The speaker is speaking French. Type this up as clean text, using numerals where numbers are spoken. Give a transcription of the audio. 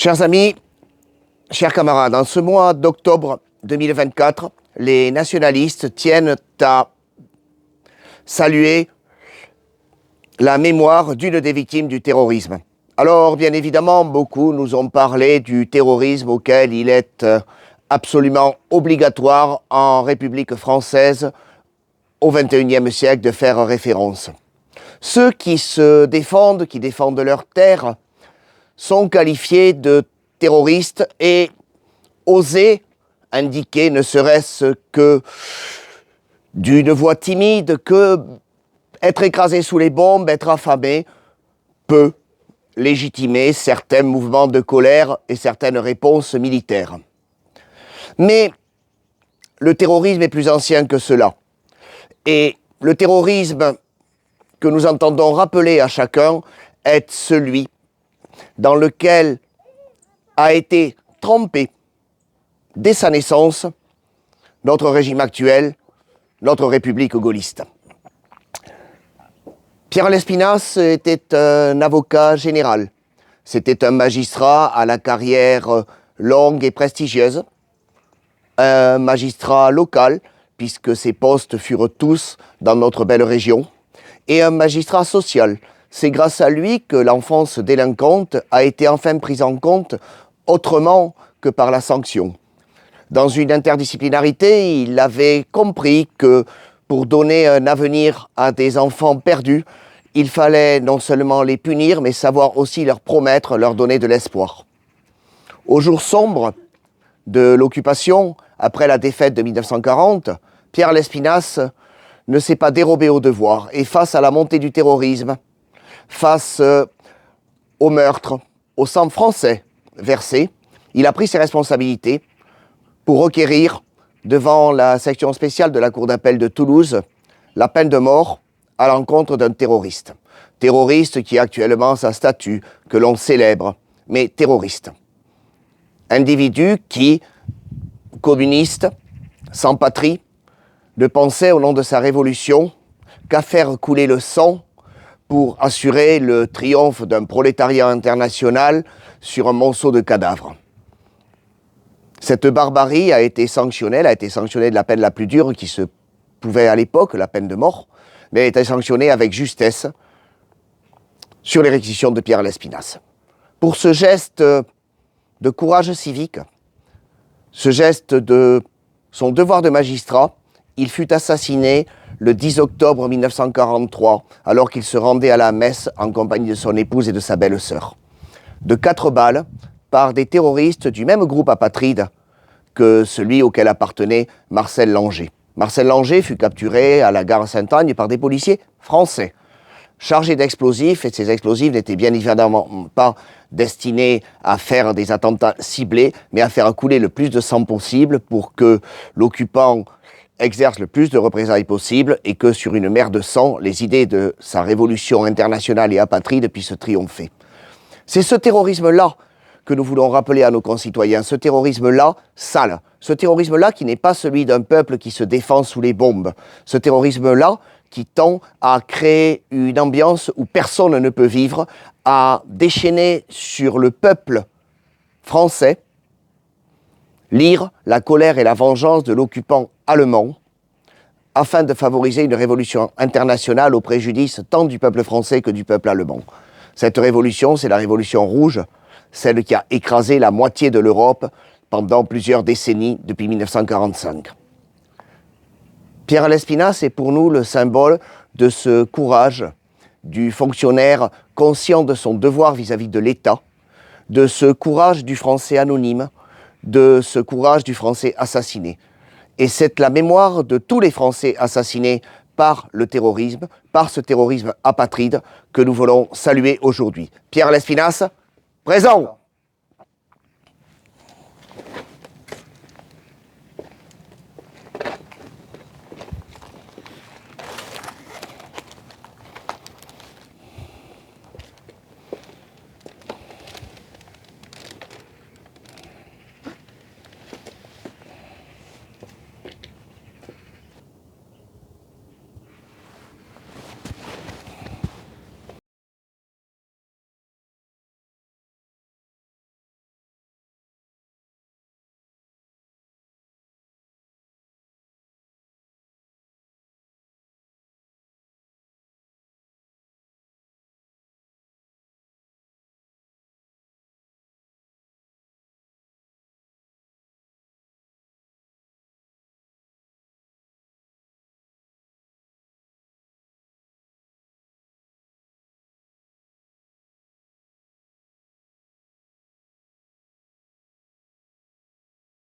Chers amis, chers camarades, en ce mois d'octobre 2024, les nationalistes tiennent à saluer la mémoire d'une des victimes du terrorisme. Alors, bien évidemment, beaucoup nous ont parlé du terrorisme auquel il est absolument obligatoire en République française au XXIe siècle de faire référence. Ceux qui se défendent, qui défendent leur terre, sont qualifiés de terroristes et oser indiquer, ne serait-ce que d'une voix timide, que être écrasé sous les bombes, être affamé, peut légitimer certains mouvements de colère et certaines réponses militaires. Mais le terrorisme est plus ancien que cela. Et le terrorisme que nous entendons rappeler à chacun est celui dans lequel a été trempé dès sa naissance notre régime actuel, notre République gaulliste. Pierre Lespinasse était un avocat général. C'était un magistrat à la carrière longue et prestigieuse, un magistrat local, puisque ses postes furent tous dans notre belle région, et un magistrat social. C'est grâce à lui que l'enfance délinquante a été enfin prise en compte autrement que par la sanction. Dans une interdisciplinarité, il avait compris que pour donner un avenir à des enfants perdus, il fallait non seulement les punir, mais savoir aussi leur promettre, leur donner de l'espoir. Au jour sombre de l'occupation, après la défaite de 1940, Pierre Lespinasse ne s'est pas dérobé au devoir. Et face à la montée du terrorisme, face au meurtre, au sang français versé, il a pris ses responsabilités pour requérir devant la section spéciale de la Cour d'appel de Toulouse la peine de mort à l'encontre d'un terroriste. Terroriste qui a actuellement sa statue, que l'on célèbre, mais terroriste. Individu qui, communiste, sans patrie, ne pensait au nom de sa révolution qu'à faire couler le sang pour assurer le triomphe d'un prolétariat international sur un monceau de cadavres. Cette barbarie a été sanctionnée, elle a été sanctionnée de la peine la plus dure qui se pouvait à l'époque, la peine de mort, mais elle a été sanctionnée avec justesse sur les réquisitions de Pierre Lespinasse. Pour ce geste de courage civique, ce geste de son devoir de magistrat, il fut assassiné le 10 octobre 1943, alors qu'il se rendait à la messe en compagnie de son épouse et de sa belle-sœur. De 4 balles, par des terroristes du même groupe apatride que celui auquel appartenait Marcel Langer. Marcel Langer fut capturé à la gare Sainte-Agne par des policiers français, chargés d'explosifs, et ces explosifs n'étaient bien évidemment pas destinés à faire des attentats ciblés, mais à faire couler le plus de sang possible pour que l'occupant exerce le plus de représailles possible et que sur une mer de sang, les idées de sa révolution internationale et apatride puissent triompher. C'est ce terrorisme-là que nous voulons rappeler à nos concitoyens, ce terrorisme-là sale, ce terrorisme-là qui n'est pas celui d'un peuple qui se défend sous les bombes, ce terrorisme-là qui tend à créer une ambiance où personne ne peut vivre, à déchaîner sur le peuple français l'ire, la colère et la vengeance de l'occupant allemand, afin de favoriser une révolution internationale au préjudice tant du peuple français que du peuple allemand. Cette révolution, c'est la révolution rouge, celle qui a écrasé la moitié de l'Europe pendant plusieurs décennies depuis 1945. Pierre Lespinasse est pour nous le symbole de ce courage du fonctionnaire conscient de son devoir vis-à-vis de l'État, de ce courage du Français anonyme, de ce courage du Français assassiné. Et c'est la mémoire de tous les Français assassinés par le terrorisme, par ce terrorisme apatride que nous voulons saluer aujourd'hui. Pierre Lespinasse, présent.